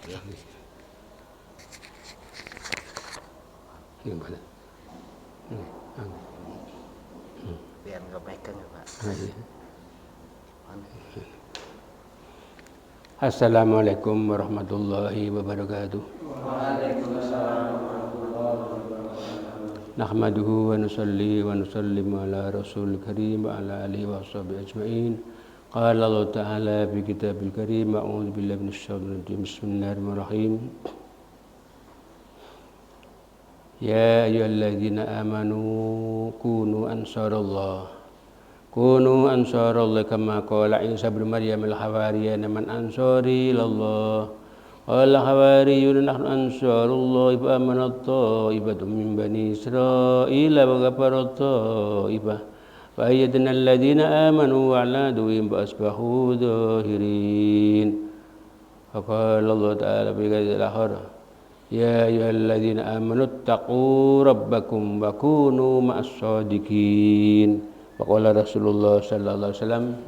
Ya. Gimana? Biar nggak pegang ya Pak. Assalamualaikum warahmatullahi wabarakatuh. Waalaikumsalam warahmatullahi wabarakatuh. Nahmaduhu wa nusalli wa nusallimu ala rasul karim wa ala alihi wa sahbihi ajma'in. Qala Allah Ta'ala fi kitabil karim, a'udzu billahi minasy syaitonir rajim. Bismillahirrahmanirrahim. Ya ayyuhalladzina amanu kunu ansarallah kama qala Isa ibn Maryam al-hawariyana man ansari ilallah qala hawariyun nahnu ansarullah fa amanat ta'ibatun min bani Israila wa kafarat ta'ibah fa ayyadna alladhina amanu wa ala aduwwihim fa asbahu zahirin. Faqala Allah Ta'ala fi hadhil akhir ya ayyuhalladzina amanu taqu rabbakum wa kunu ma'as shadiqin. Waqala Rasulullah sallallahu alaihi wasallam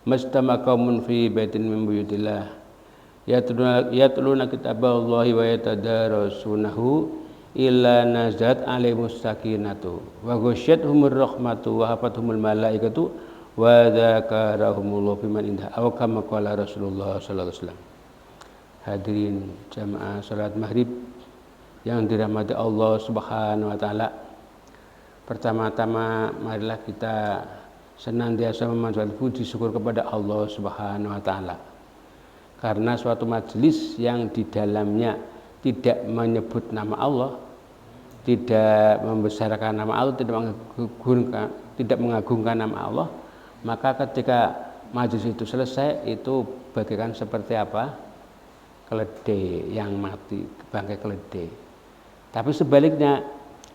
mastama qaumun fi baitin min buyutillah yatluna kitaballahi wa yatadarasunahu illa nazat alaihimus sakinatu wa ghasyiyatuhumur rahmatu wa hafathumul malaikatu wa dzakarahumullahu fiman indah aw kama qala Rasulullah sallallahu alaihi wasallam. Hadirin jamaah salat maghrib yang dirahmati Allah Subhanahu wa taala. Pertama-tama marilah kita senantiasa memanjatkan puji syukur kepada Allah Subhanahu wa taala. Karena suatu majelis yang di dalamnya tidak menyebut nama Allah, tidak membesarkan nama Allah, tidak mengagungkan nama Allah, maka ketika majelis itu selesai itu bagaikan seperti apa? Keledai yang mati, bangkai keledai. Tapi sebaliknya,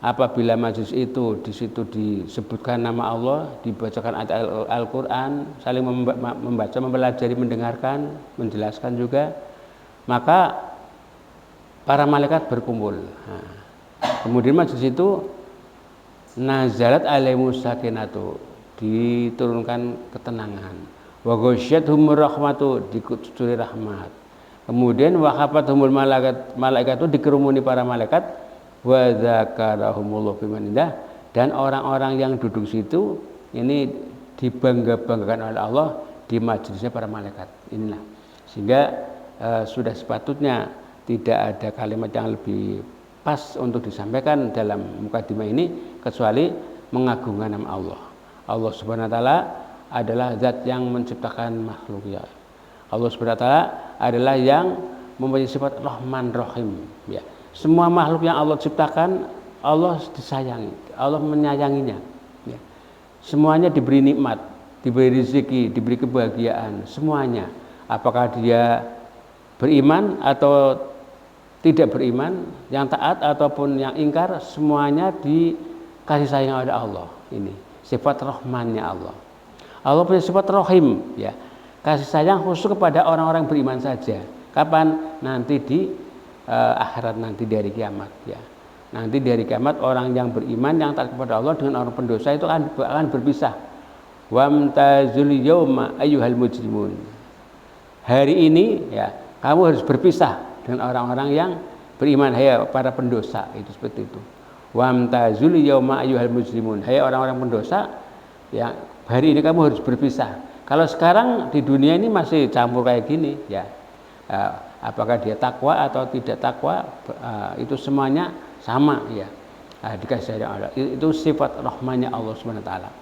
apabila majelis itu di situ disebutkan nama Allah, dibacakan ayat Al-Quran, saling membaca, mempelajari, mendengarkan, menjelaskan juga, maka para malaikat berkumpul. Nah, kemudian majelis itu nazalat alaihimus sakinatu, diturunkan ketenangan. Wa ghasyiyatuhumur rahmatu, dikucuri rahmat. Kemudian wahafathumul malaikat itu dikerumuni para malaikat wa dzakarahumullahu fiman indah, dan orang-orang yang duduk situ ini dibangga-banggakan oleh Allah di majelisnya para malaikat. Inilah sehingga sudah sepatutnya tidak ada kalimat yang lebih pas untuk disampaikan dalam mukadimah ini kecuali mengagungkan nama Allah. Allah Subhanahu wa taala adalah zat yang menciptakan makhluk ya. Allah Subhanahu wa taala adalah yang mempunyai sifat Rahman Rahim ya. Semua makhluk yang Allah ciptakan Allah disayangi, Allah menyayanginya ya. Semuanya diberi nikmat, diberi rezeki, diberi kebahagiaan, semuanya. Apakah dia beriman atau tidak beriman, yang taat ataupun yang ingkar, semuanya dikasih sayang oleh Allah. Ini sifat Rahmannya Allah. Allah punya sifat Rahim ya. Kasih sayang khusus kepada orang-orang beriman saja. Kapan? Nanti di akhirat, nanti di hari kiamat ya. Nanti di hari kiamat orang yang beriman yang taat kepada Allah dengan orang pendosa itu akan berpisah. Wamtazul yauma ayyuhal mujrimun. Hari ini ya, kamu harus berpisah dengan orang-orang yang beriman, hai para pendosa, itu seperti itu. Wamtazul yauma ayyuhal mujrimun. Hai orang-orang pendosa, ya hari ini kamu harus berpisah. Kalau sekarang di dunia ini masih campur kayak gini ya, apakah dia takwa atau tidak takwa, itu semuanya sama ya, dikasih sayang Allah. Itu sifat rahmannya Allah Subhanahu wa taala.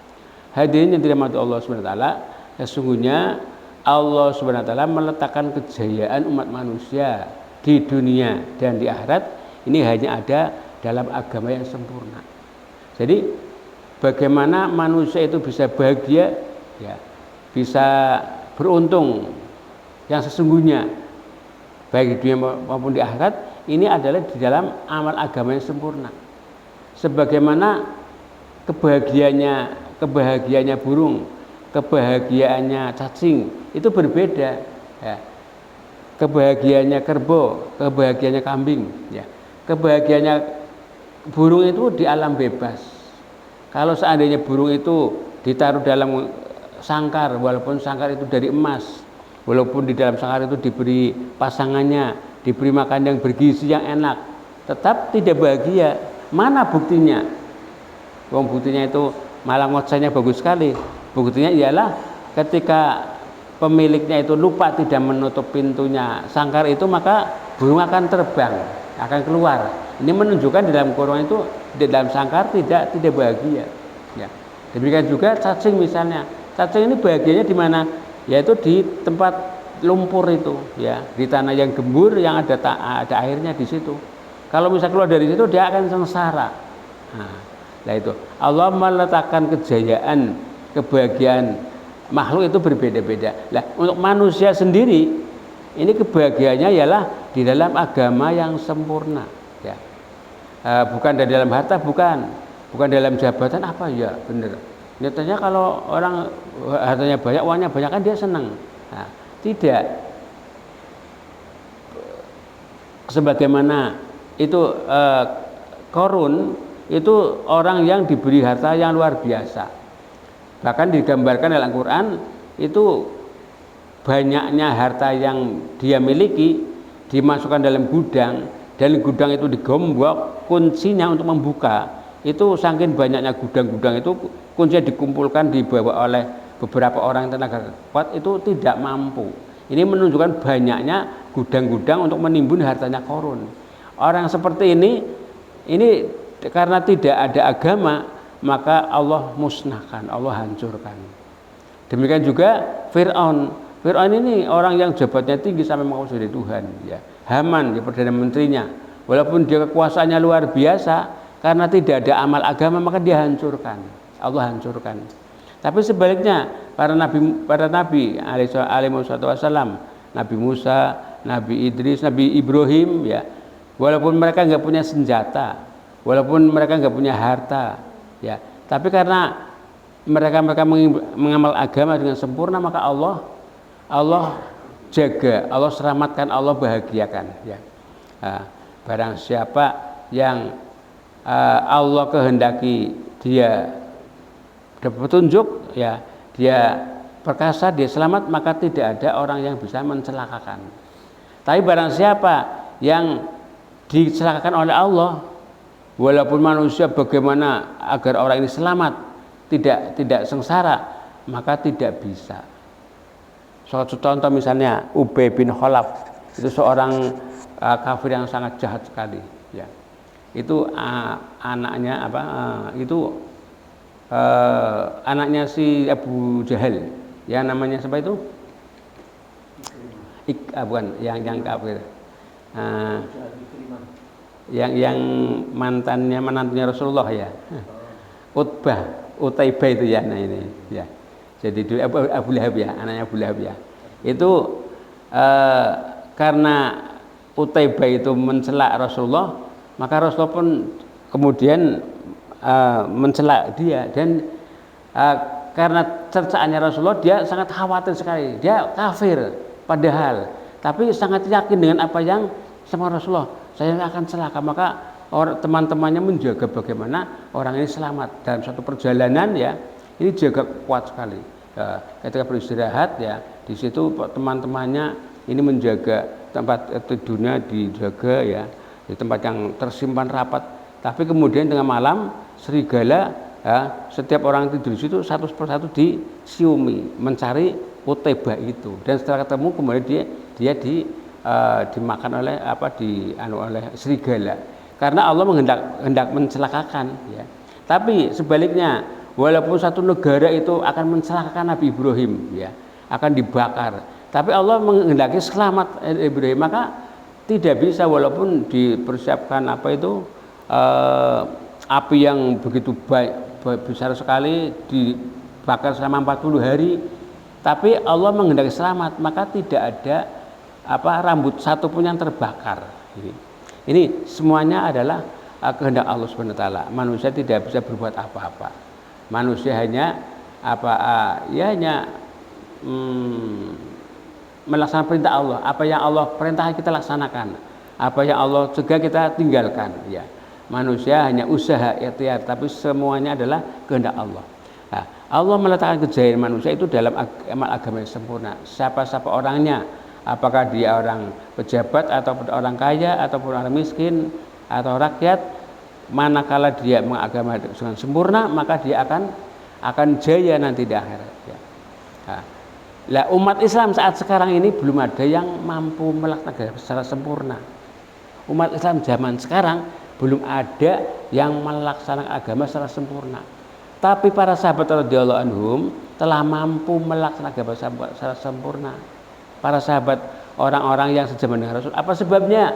Hadirin yang dirahmati Allah Subhanahu wa taala, sesungguhnya Allah Subhanahu wa taala meletakkan kejayaan umat manusia di dunia dan di akhirat ini hanya ada dalam agama yang sempurna. Jadi bagaimana manusia itu bisa bahagia ya, bisa beruntung yang sesungguhnya baik di dunia maupun di akhirat, ini adalah di dalam amal agama yang sempurna. Sebagaimana kebahagiaannya burung, kebahagiaannya cacing itu berbeda ya. Kebahagiaannya kerbau, kebahagiaannya kambing ya. Kebahagiaannya burung itu di alam bebas. Kalau seandainya burung itu ditaruh dalam sangkar, walaupun sangkar itu dari emas, walaupun di dalam sangkar itu diberi pasangannya, diberi makan yang bergizi yang enak, tetap tidak bahagia. Mana buktinya? Wong buktinya itu malah ngocehnya bagus sekali. Buktinya ialah ketika pemiliknya itu lupa tidak menutup pintunya sangkar itu, maka burung akan terbang, akan keluar. Ini menunjukkan di dalam kurungan itu, di dalam sangkar tidak bahagia. Ya. Demikian juga cacing misalnya. Cacing ini bahagianya di mana? Yaitu di tempat lumpur itu, ya, di tanah yang gembur yang ada airnya di situ. Kalau misalnya keluar dari situ dia akan sengsara. Nah itu Allah meletakkan kejayaan, kebahagiaan makhluk itu berbeda-beda. Nah, untuk manusia sendiri ini kebahagiaannya ialah di dalam agama yang sempurna, ya. Bukan dari dalam harta, bukan dalam jabatan apa ya, benar. Nyatanya kalau orang hartanya banyak, uangnya banyak kan dia senang. Nah, tidak. Sebagaimana itu Korun itu orang yang diberi harta yang luar biasa. Bahkan digambarkan dalam Al-Quran itu banyaknya harta yang dia miliki dimasukkan dalam gudang, dan gudang itu digembok, kuncinya untuk membuka itu saking banyaknya gudang-gudang itu, kuncinya dikumpulkan dibawa oleh beberapa orang tenaga kuat itu tidak mampu. Ini menunjukkan banyaknya gudang-gudang untuk menimbun hartanya Korun. Orang seperti ini karena tidak ada agama, maka Allah musnahkan, Allah hancurkan. Demikian juga Fir'aun. Fir'aun ini orang yang jabatnya tinggi sampai mengaku jadi Tuhan, ya. Haman, ya, perdana menterinya, walaupun dia kekuasaannya luar biasa, karena tidak ada amal agama maka dia hancurkan, Allah hancurkan. Tapi sebaliknya para nabi alaihi wasallam, Nabi Musa, Nabi Idris, Nabi Ibrahim, ya, walaupun mereka nggak punya senjata, walaupun mereka nggak punya harta, ya, tapi karena mereka mengamal agama dengan sempurna, maka Allah jaga, Allah selamatkan, Allah bahagiakan, ya. Barang siapa yang Allah kehendaki dia dapat petunjuk, ya, dia perkasa, dia selamat, maka tidak ada orang yang bisa mencelakakan. Tapi barang siapa yang dicelakakan oleh Allah, walaupun manusia bagaimana agar orang ini selamat, tidak sengsara, maka tidak bisa. Suatu contoh misalnya Ubay bin Khalaf, itu seorang kafir yang sangat jahat sekali, ya. Itu anaknya anaknya si Abu Jahal, yang namanya siapa itu? Bukan, yang kafir, yang menantunya Rasulullah, ya. Utaibah itu, ya. Nah ini, ya. Jadi Abu Lahab, ya, anaknya Abu Lahab, ya. Itu karena Utaibah itu mencela Rasulullah, maka Rasulullah pun kemudian mencela dia, dan karena cercaannya Rasulullah dia sangat khawatir sekali. Dia kafir padahal, tapi sangat yakin dengan apa yang sama Rasulullah, saya akan celaka. Maka teman-temannya menjaga bagaimana orang ini selamat dalam satu perjalanan, ya. Ini jaga kuat sekali. Ketika beristirahat, ya, di situ teman-temannya ini menjaga tempat tidurnya, dijaga, ya, di tempat yang tersimpan rapat. Tapi kemudian tengah malam serigala, ya, setiap orang tidur di situ satu persatu disiumi mencari Utaibah itu, dan setelah ketemu kemudian dia dimakan oleh oleh serigala, karena Allah hendak mencelakakan, ya. Tapi sebaliknya, walaupun satu negara itu akan mencelakakan Nabi Ibrahim, ya, akan dibakar, tapi Allah menghendaki selamat Ibrahim, maka tidak bisa, walaupun dipersiapkan api yang begitu besar sekali, dibakar selama 40 hari, tapi Allah menghendaki selamat, maka tidak ada rambut satu pun yang terbakar. Ini semuanya adalah kehendak Allah Subhanahu wa taala. Manusia tidak bisa berbuat apa-apa. Manusia hanya melaksanakan perintah Allah. Apa yang Allah perintahkan kita laksanakan, apa yang Allah cegah kita tinggalkan, ya. Manusia hanya usaha ikhtiar, tapi semuanya adalah kehendak Allah. Nah, Allah meletakkan kejayaan manusia itu dalam amal agama yang sempurna. Siapa-siapa orangnya, apakah dia orang pejabat ataupun orang kaya ataupun orang miskin atau rakyat, manakala dia mengagama dengan sempurna, maka dia akan jaya nanti di akhirat. Ya. Nah, umat Islam saat sekarang ini belum ada yang mampu melaksanakan secara sempurna. Umat Islam zaman sekarang belum ada yang melaksanakan agama secara sempurna. Tapi para sahabat radhiyallahu anhum telah mampu melaksanakan agama secara sempurna. Para sahabat orang-orang yang sejaman dengan Rasul. Apa sebabnya?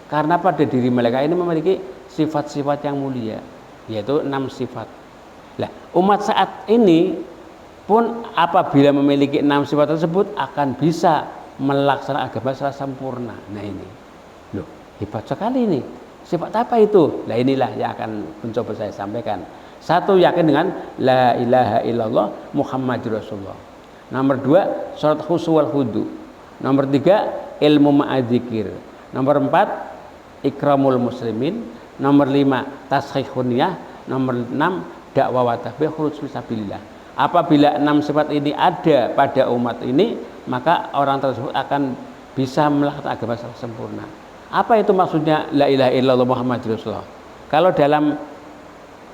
Karena pada diri mereka ini memiliki sifat-sifat yang mulia, yaitu 6 sifat. Nah, umat saat ini pun apabila memiliki 6 sifat tersebut akan bisa melaksanakan agama secara sempurna. Nah ini, loh hebat sekali ini. Sifat apa itu? Nah inilah yang akan mencoba saya sampaikan. 1, yakin dengan la ilaha illallah Muhammadur Rasulullah. Nomor 2, sholat khusyuk wal khudu. Nomor 3, ilmu ma'adzikir. Nomor 4, ikramul muslimin. Nomor 5, tasghihun niyah. Nomor 6, dakwah wa tabligh khuruj fisabilillah. Apabila 6 sifat ini ada pada umat ini, maka orang tersebut akan bisa melaksanakan agama secara sempurna. Apa itu maksudnya la ilaha illallah Muhammadur Rasulullah? Kalau dalam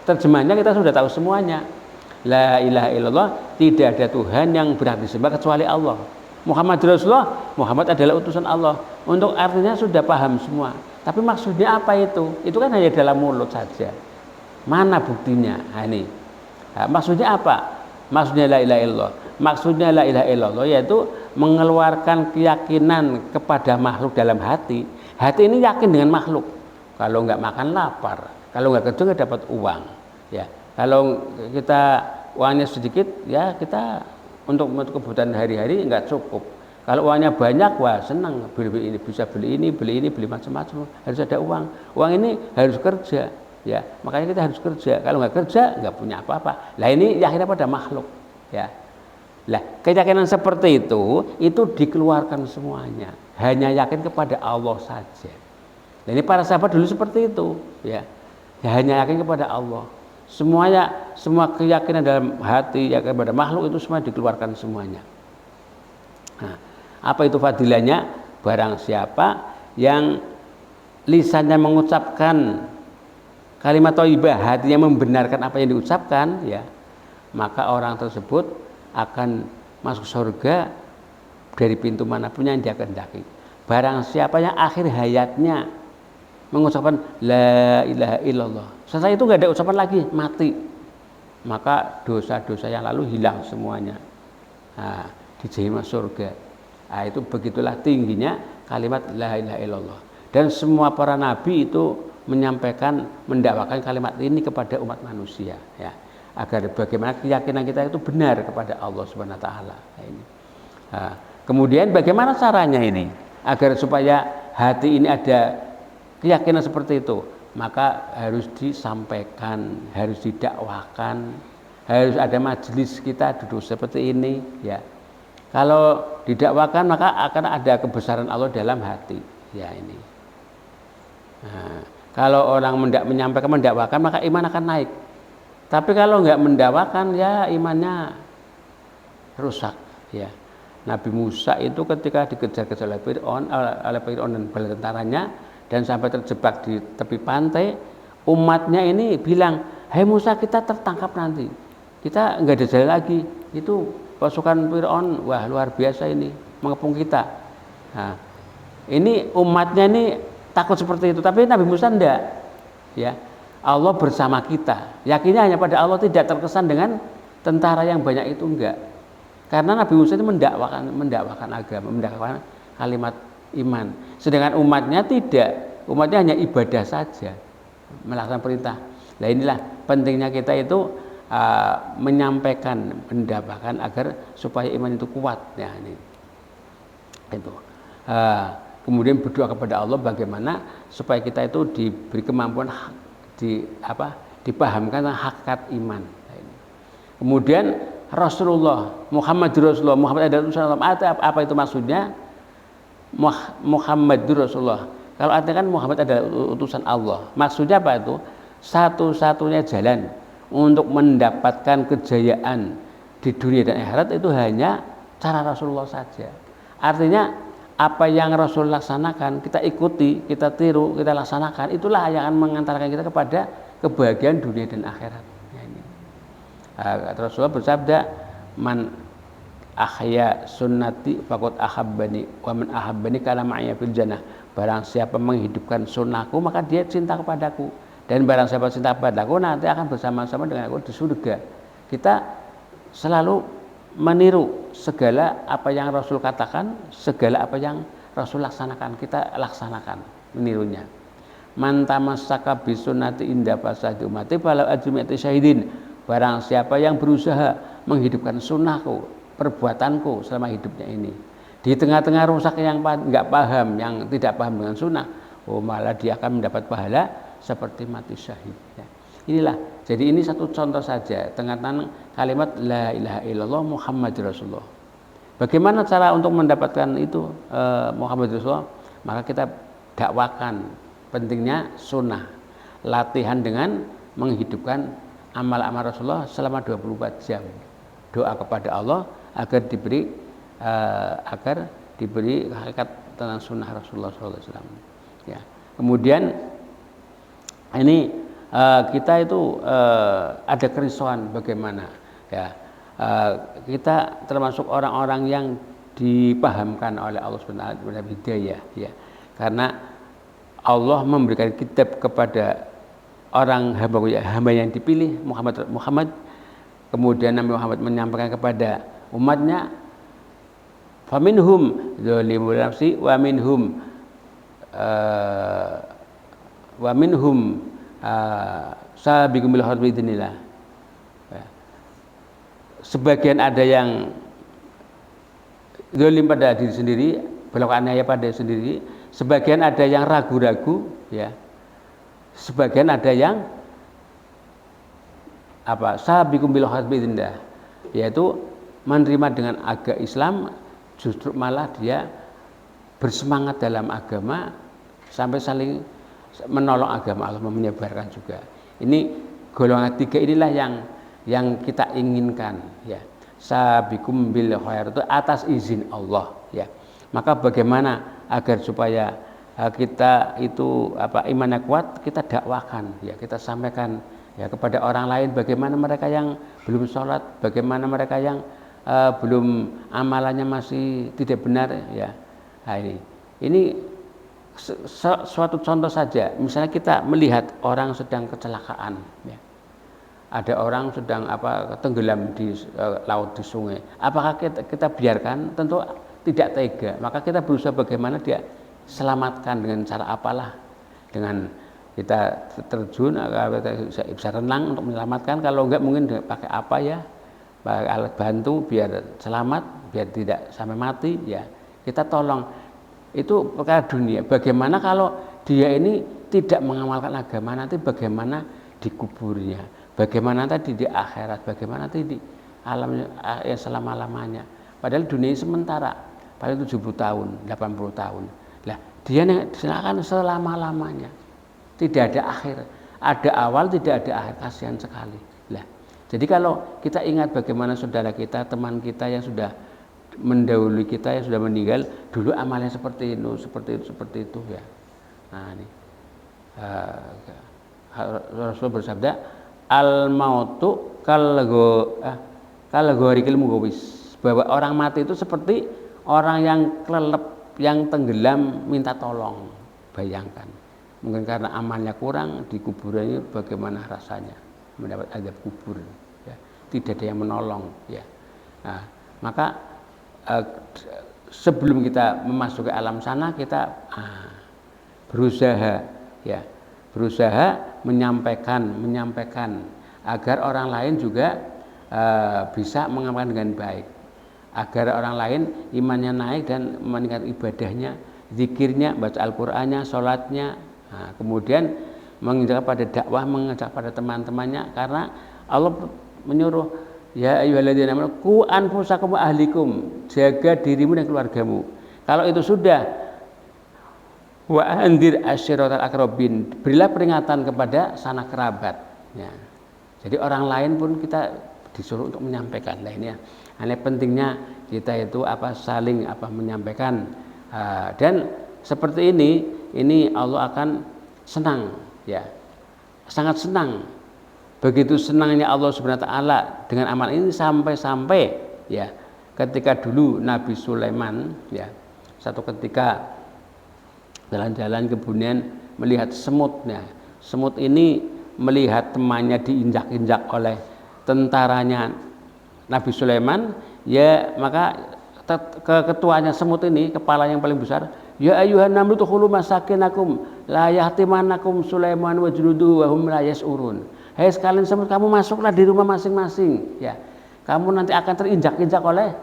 terjemahnya kita sudah tahu semuanya. La ilaha illallah, tidak ada Tuhan yang berhak disembah kecuali Allah. Muhammadur Rasulullah, Muhammad adalah utusan Allah. Untuk artinya sudah paham semua. Tapi maksudnya apa itu? Itu kan hanya dalam mulut saja. Mana buktinya? Nah, ini. Nah, maksudnya apa? Maksudnya la ilaha illallah. Maksudnya la ilaha illallah yaitu mengeluarkan keyakinan kepada makhluk dalam hati. Hati ini yakin dengan makhluk. Kalau nggak makan lapar, kalau nggak kerja nggak dapat uang. Ya, kalau kita uangnya sedikit, ya kita untuk kebutuhan hari-hari nggak cukup. Kalau uangnya banyak, wah senang, beli ini, bisa beli ini, beli macam-macam. Harus ada uang. Uang ini harus kerja. Ya, makanya kita harus kerja. Kalau nggak kerja, nggak punya apa-apa. Lah ini yakin pada makhluk. Ya, lah keyakinan seperti itu dikeluarkan semuanya. Hanya yakin kepada Allah saja. Nah, ini para sahabat dulu seperti itu. Ya, hanya yakin kepada Allah. Semuanya, semua keyakinan dalam hati yakin kepada makhluk itu semua dikeluarkan semuanya. Nah, apa itu fadilahnya? Barang siapa yang lisannya mengucapkan kalimat thayyibah, hatinya membenarkan apa yang diucapkan, ya, maka orang tersebut akan masuk surga dari pintu manapun yang dia kehendaki. Barang siapa yang akhir hayatnya mengucapkan la ilaha illallah, setelah itu nggak ada ucapan lagi, mati, maka dosa-dosa yang lalu hilang semuanya. Nah, dijahit surga. Nah, itu begitulah tingginya kalimat la ilaha illallah. Dan semua para nabi itu menyampaikan, mendakwakan kalimat ini kepada umat manusia, ya, agar bagaimana keyakinan kita itu benar kepada Allah Subhanahu wa taala. Nah, kemudian bagaimana caranya ini agar supaya hati ini ada keyakinan seperti itu? Maka harus disampaikan, harus didakwakan, harus ada majelis kita duduk seperti ini, ya. Kalau didakwakan maka akan ada kebesaran Allah dalam hati, ya ini. Nah, kalau orang menyampaikan, mendakwakan, maka iman akan naik. Tapi kalau nggak mendakwakan, ya imannya rusak. Ya, Nabi Musa itu ketika dikejar-kejar oleh Fir'aun dan bala tentaranya dan sampai terjebak di tepi pantai, umatnya ini bilang, "Hai Musa, kita tertangkap nanti. Kita nggak ada jalan lagi. Itu pasukan Fir'aun, wah luar biasa ini, mengepung kita." Nah, ini umatnya ini takut seperti itu, tapi Nabi Musa enggak. Ya, Allah bersama kita. Yakinnya hanya pada Allah, tidak terkesan dengan tentara yang banyak itu, enggak. Karena Nabi Musa itu mendakwakan agama, mendakwakan kalimat iman. Sedangkan umatnya tidak. Umatnya hanya ibadah saja, melaksanakan perintah. Nah, inilah pentingnya kita itu menyampaikan, mendakwakan agar supaya iman itu kuat. Ya, ini. Itu. Kemudian berdoa kepada Allah bagaimana supaya kita itu diberi kemampuan dipahamkan hakikat iman. Kemudian Rasulullah, Muhammadur Rasulullah, Muhammad adalah utusan Allah. Apa itu maksudnya? Muhammadur Rasulullah. Kalau artinya kan Muhammad adalah utusan Allah. Maksudnya apa itu? Satu-satunya jalan untuk mendapatkan kejayaan di dunia dan akhirat itu hanya cara Rasulullah saja. Artinya apa yang Rasul laksanakan kita ikuti, kita tiru, kita laksanakan, itulah yang akan mengantarkan kita kepada kebahagiaan dunia dan akhirat. Ya, ini. Rasulullah bersabda, man ahya sunnati faqad ahabbani wa man ahabbani kana ma'iya fil jannah. Barang siapa menghidupkan sunnahku maka dia cinta kepadaku, dan barang siapa cinta kepadaku nanti akan bersama-sama dengan aku di surga. Kita selalu meniru segala apa yang Rasul katakan, segala apa yang Rasul laksanakan, kita laksanakan menirunya. Man tamassaka bisunnati inda fasadi ummati falau ajmati syahidin. Barang siapa yang berusaha menghidupkan sunnahku, perbuatanku selama hidupnya ini, di tengah-tengah rusak yang enggak paham, yang tidak paham dengan sunnah, malah dia akan mendapat pahala seperti mati syahid. Ya. Inilah, jadi ini satu contoh saja tengah-tengah kalimat la ilaha illallah Muhammadur Rasulullah. Bagaimana cara untuk mendapatkan itu Muhammadur Rasulullah? Maka kita dakwakan pentingnya sunnah, latihan dengan menghidupkan amal-amal Rasulullah selama 24 jam. Doa kepada Allah agar diberi hakikat tentang sunnah Rasulullah SAW. Ya. Kemudian ini kita itu ada kerisauan bagaimana, ya, kita termasuk orang-orang yang dipahamkan oleh Allah Subhanahu wa taala hidayah, ya, karena Allah memberikan kitab kepada orang hamba yang dipilih Muhammad, kemudian Nabi Muhammad menyampaikan kepada umatnya, faminhum dzalimun nafsi wa minhum sabiqum bil khairat biidznillah. Sebagian ada yang zalim pada diri sendiri, berlaku aniaya pada diri sendiri, sebagian ada yang ragu-ragu, ya. Sebagian ada yang sabiqum bil khairat biidznillah, yaitu menerima dengan agama Islam, justru malah dia bersemangat dalam agama sampai saling menolong agama Allah, menyebarkan juga. Ini golongan tiga inilah yang kita inginkan, ya. Sabiqum bil khairat itu atas izin Allah, ya. Maka bagaimana agar supaya kita itu imannya kuat, kita dakwakan, ya, kita sampaikan, ya, kepada orang lain bagaimana mereka yang belum sholat, bagaimana mereka yang belum amalannya masih tidak benar, ya. Nah, ini suatu contoh saja. Misalnya kita melihat orang sedang kecelakaan, ya. Ada orang sedang tenggelam di laut, di sungai. Apakah kita biarkan? Tentu tidak tega. Maka kita berusaha bagaimana dia selamatkan dengan cara apalah. Dengan kita terjun, bisa renang untuk menyelamatkan. Kalau enggak mungkin pakai apa, ya, pakai alat bantu biar selamat, biar tidak sampai mati, ya. Kita tolong. Itu perkara dunia. Bagaimana kalau dia ini tidak mengamalkan agama, nanti bagaimana di kuburnya, bagaimana tadi di akhirat, bagaimana nanti di alam yang selama-lamanya. Padahal dunia ini sementara, paling 70 tahun, 80 tahun. Lah, dia silakan selama-lamanya. Tidak ada akhir. Ada awal, tidak ada akhir. Kasihan sekali. Lah, jadi kalau kita ingat bagaimana saudara kita, teman kita yang sudah mendahului kita, yang sudah meninggal, dulu amalnya seperti itu, seperti itu, ya. Nah, ini Rasul bersabda, al mautu kalghorikil mughawis, bahwa orang mati itu seperti orang yang kelelep, yang tenggelam minta tolong. Bayangkan, mungkin karena amalnya kurang di kuburannya, bagaimana rasanya mendapat azab kubur, ya. Tidak ada yang menolong, ya. Nah, maka sebelum kita memasuki alam sana, kita berusaha, ya, menyampaikan agar orang lain juga bisa mengamalkan dengan baik, agar orang lain imannya naik dan meningkat ibadahnya, zikirnya, baca Al-Qur'annya, sholatnya. Nah, kemudian mengajak pada dakwah, mengajak pada teman-temannya, karena Allah menyuruh, ya ayyuhalladzina amanu qu anfusakum wa ahlikum, jaga dirimu dan keluargamu. Kalau itu sudah, wa anzir asyiratal aqrabin, berilah peringatan kepada sanak kerabat, ya. Jadi orang lain pun kita disuruh untuk menyampaikan. Nah ini ya, ini pentingnya kita itu saling menyampaikan. Dan seperti ini Allah akan senang, ya, sangat senang. Begitu senangnya Allah Subhanahu wa taala dengan amal ini sampai ya ketika dulu Nabi Sulaiman, ya, satu ketika jalan-jalan kemudian melihat semutnya. Semut ini melihat temannya diinjak-injak oleh tentaranya Nabi Sulaiman, ya maka ketuanya semut ini, kepala yang paling besar, ya ayyuhan namlu tukhulu masakinakum la yahtimanakum Sulaiman wa junuduhu wa hum la yas'urun. Hai sekalian semut, kamu masuklah di rumah masing-masing, ya. Kamu nanti akan terinjak-injak oleh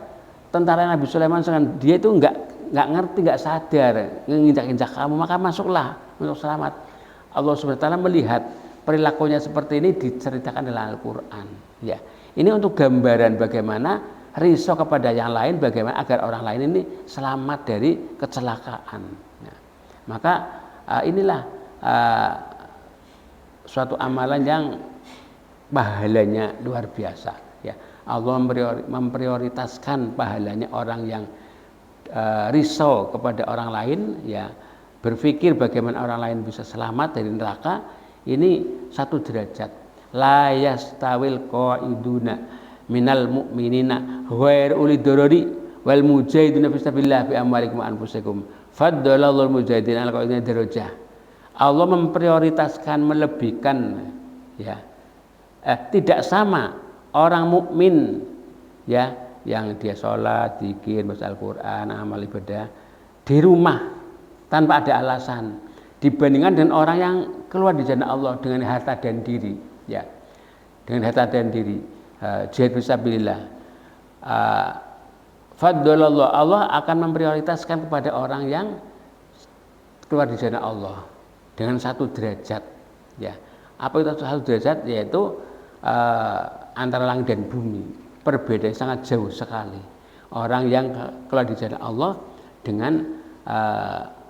tentara Nabi Sulaiman, sedangkan dia itu enggak ngerti, enggak sadar menginjak-injak kamu, maka masuklah untuk selamat. Allah Subhanahu wa taala melihat perilakunya seperti ini diceritakan dalam Al-Qur'an, ya. Ini untuk gambaran bagaimana risau kepada yang lain, bagaimana agar orang lain ini selamat dari kecelakaan. Ya. Maka inilah suatu amalan yang pahalanya luar biasa, ya. Allah memprioritaskan pahalanya orang yang risau kepada orang lain, ya, berpikir bagaimana orang lain bisa selamat dari neraka. Ini satu derajat. La yastawil qaiduna minal mu'minina ghair uli dorori wal mujahidina fisabilillah bi amwalikum wa anfusikum faddalallahu mujahidin al qaidina darajah. Allah memprioritaskan, melebihkan, ya, tidak sama orang mukmin, ya, yang dia sholat, zikir, baca Al-Quran, amal ibadah di rumah tanpa ada alasan, dibandingkan dengan orang yang keluar di jalan Allah dengan harta dan diri, ya, dengan harta dan diri, jihad fisabilillah. Faddalallah, Allah akan memprioritaskan kepada orang yang keluar di jalan Allah dengan satu derajat, ya. Apa itu satu derajat? Yaitu antara langit dan bumi, perbedaan sangat jauh sekali. Orang yang keluar di jalan Allah dengan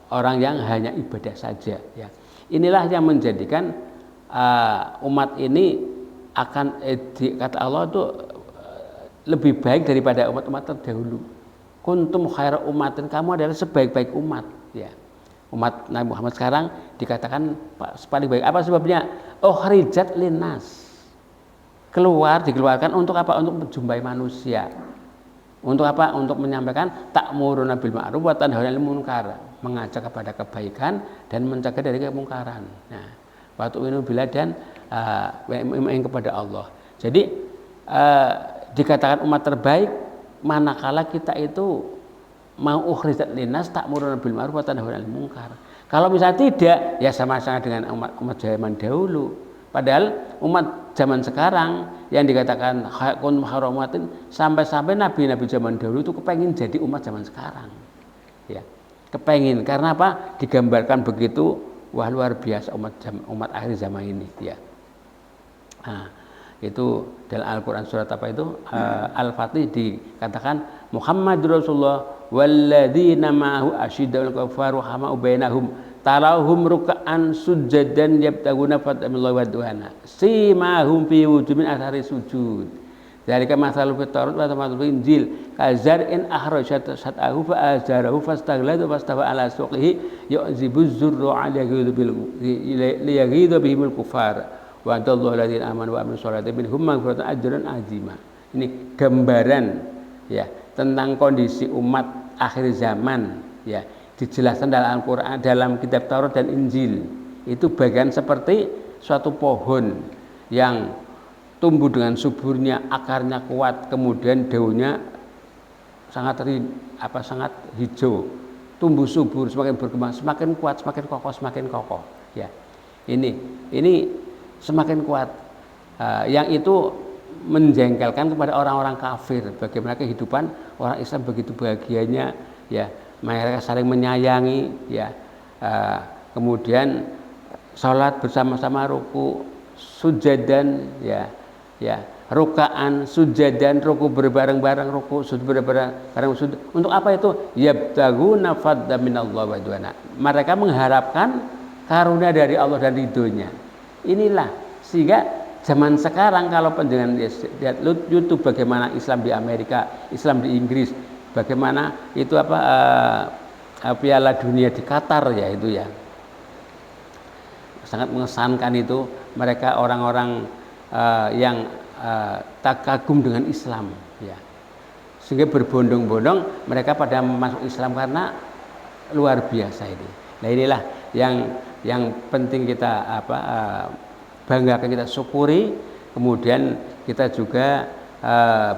orang yang hanya ibadah saja, ya. Inilah yang menjadikan umat ini akan kata Allah itu lebih baik daripada umat-umat terdahulu. Kuntum khairu umatin, kamu adalah sebaik-baik umat, ya. Umat Nabi Muhammad sekarang dikatakan paling baik. Apa sebabnya? Ukhrijat linnas, dikeluarkan untuk apa? Untuk menjumpai manusia. Untuk apa? Untuk menyampaikan ta'muruna bil ma'ruf wa tanhauna 'anil munkar, mengajak kepada kebaikan dan mencegah dari kemungkaran. Nah, wa tu'minu billah dan beriman kepada Allah. Jadi dikatakan umat terbaik manakala kita itu mau ukhrijat linnas ta'muruna bil ma'ruf wa tanhauna 'anil munkar. Kalau misalnya tidak, ya sama-sama dengan umat zaman dahulu. Padahal umat zaman sekarang yang dikatakan kuntum khairu ummatin, sampai-sampai nabi-nabi zaman dahulu itu kepengin jadi umat zaman sekarang, ya, kepengin. Karena apa? Digambarkan begitu, wah luar biasa umat akhir zaman ini, ya. Nah, itu dalam Al-Quran surat apa itu? Al-Fatih dikatakan Muhammadur Rasulullah walladzina ma'ahu asyiddul kufaru hama'u bainahum tarahum ruk'an sujadan yabtaguna fadlallahi wa duhana simahum fi wujuhin athari sujud dzalika mathalu fit taurat wa mathalu fil injil kazar'in akhrajat sat'ahu fa azarahu fastaghladu fastawa ala suqihi yu'zibu zurru 'ala liyaghidu bihimul kufar wa adallahu alladziina amanu wa amilus sholihati minhum maghfiratan ajran 'azima. Ini gambaran, ya, tentang kondisi umat akhir zaman, ya, dijelaskan dalam Al-Quran, dalam kitab Taurat dan Injil. Itu bagian seperti suatu pohon yang tumbuh dengan suburnya, akarnya kuat, kemudian daunnya sangat hijau, tumbuh subur, semakin berkembang, semakin kuat, semakin kokoh, ya. Ini semakin kuat. Yang itu menjengkelkan kepada orang-orang kafir, bagaimana kehidupan orang Islam begitu bahagianya, ya, mereka saling menyayangi, ya, kemudian sholat bersama-sama, ruku sujadan, ya, rukaan sujadan, ruku berbareng-bareng, ruku sujud berbareng-bareng, sujud. Untuk apa itu? Yabtaguna fadlan minallahi wa ridwana. Mereka mengharapkan karunia dari Allah dan ridhonya. Inilah sehingga zaman sekarang kalau penjenengan lihat YouTube bagaimana Islam di Amerika, Islam di Inggris, bagaimana itu Piala Dunia di Qatar ya itu ya. Sangat mengesankan itu, mereka orang-orang yang tak kagum dengan Islam ya. Sehingga berbondong-bondong mereka pada masuk Islam karena luar biasa ini. Nah inilah yang penting kita banggakan, kita syukuri, kemudian kita juga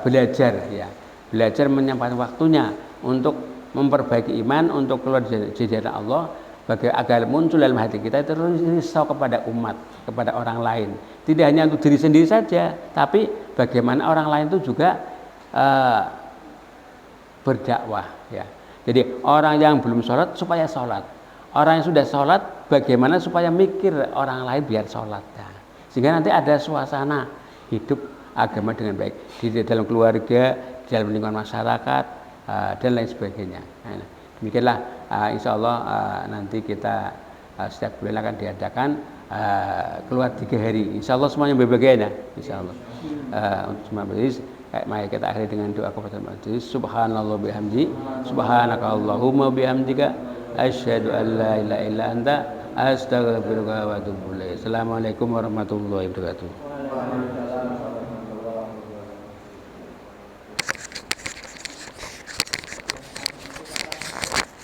belajar ya, belajar menyempatkan waktunya untuk memperbaiki iman, untuk keluar dari jalan Allah, agar muncul dalam hati kita itu risau kepada umat, kepada orang lain. Tidak hanya untuk diri sendiri saja, tapi bagaimana orang lain itu juga berdakwah ya. Jadi orang yang belum sholat supaya sholat, orang yang sudah sholat bagaimana supaya mikir orang lain biar sholat ya. Sehingga nanti ada suasana hidup agama dengan baik di dalam keluarga, di dalam lingkungan masyarakat dan lain sebagainya. Nah, demikianlah insya Allah nanti kita setiap bulan akan diadakan keluar 3 hari. Insya Allah semuanya berbagai ya. Insya Allah untuk semua majelis. Mari kita akhiri dengan doa kepada majelis. Subhanallah bihamdi, subhanaka Allahumma bihamdika, asyhadu an la ilaha illa anta, astaghfiruka wa atubu ilaik. Assalamualaikum warahmatullahi wabarakatuh.